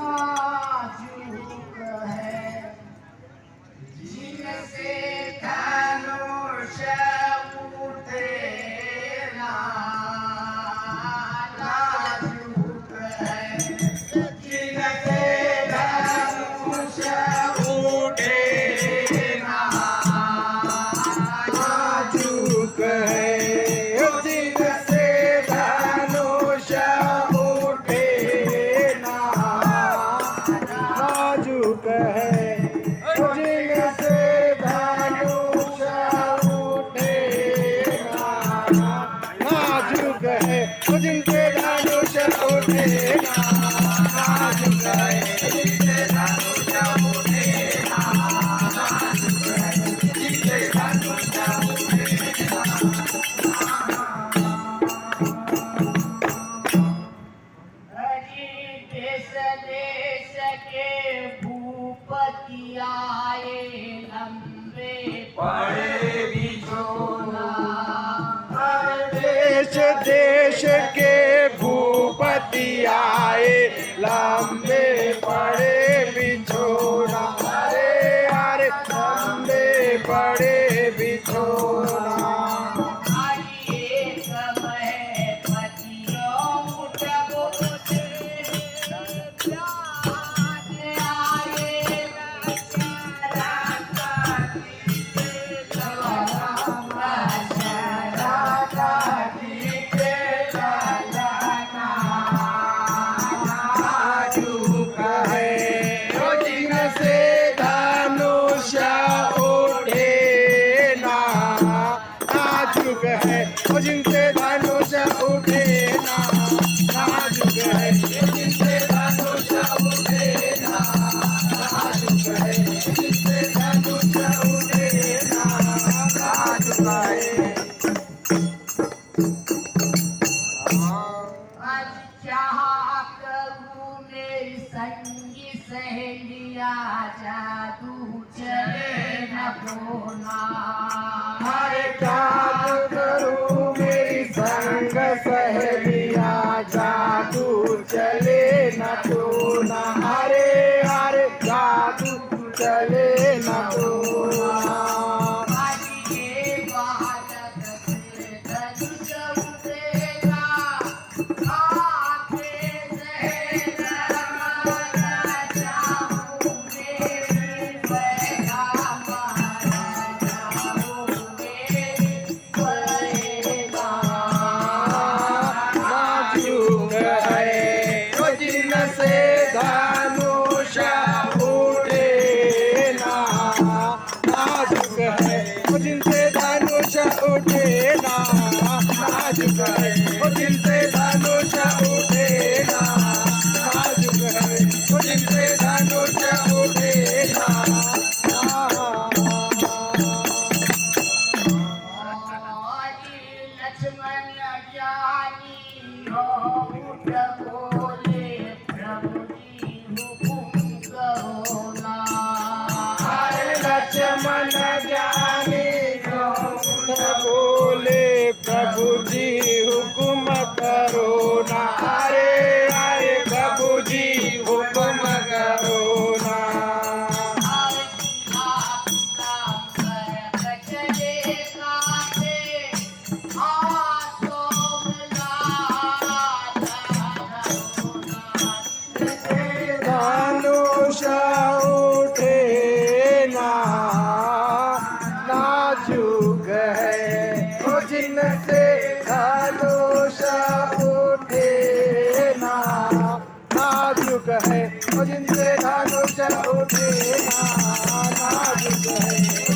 नाजुक है जिनसे धनुष उठे ना, नाजुक है जिनसे धनुष उठे ना, नाजुक है जिनसे धनुष उठे ना, नाजुक है जिनसे धनुष उठे ना, नाजुक है जिनसे धनुष उठे ना, नाजुक है जिनसे धनुष उठे ना, नाजुक है जिनसे धनुष उठे ना। हरि देश देश के भूपति आए लंबे पड़े बिछोना, हर देश देश के भूपति आए लंबे पड़े बिछोना, अरे अरे लंबे पड़े बिछोना। नाजुक है जिनसे धनुष उठे ना, नाजुक है जिनसे धनुष उठे ना, नाजुक है जिनसे धनुष उठे ना, नाजुक है। आज चाहा करूं मेरी संगी सहेलिया जादू चले न बोना, हरे जादू करूं मेरी संग सहेलिया जादू चले न बोना, हरे हरे जादू चले न बोना। जिनसे धनुष उठे ना, नाजुक है जिनसे धनुष उठे ना, नाजुक है जिनसे धनुष उठे ना, नाजुक है जिनसे धनुष उठे ना। लक्ष्मण ज्ञानी हो बोले प्रभु जी हुकुम करो ना, लक्ष्मण ज्ञानी हो बोले प्रभु जी हुकुम करो ना, अरे अरे प्रभु जी हुकुम करो ना। धनुष उठे ना, नाजुक है जिनसे धनुष उठे ना, नाजुक है जिनसे धनुष उठे ना, नाजुक है।